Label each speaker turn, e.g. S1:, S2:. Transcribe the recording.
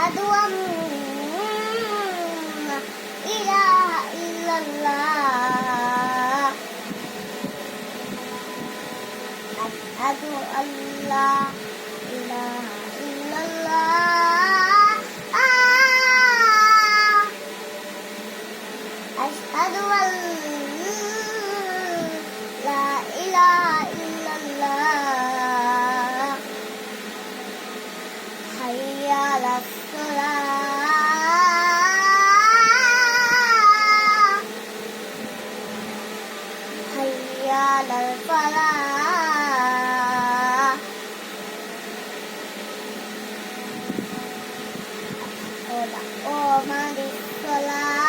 S1: أشهد أن لا إله إلا الله أشهد أن لا إله إلا الله أشهد أن لا إله إلا الله حي على الصلاة حي على الفلاح قد قامت الصلاة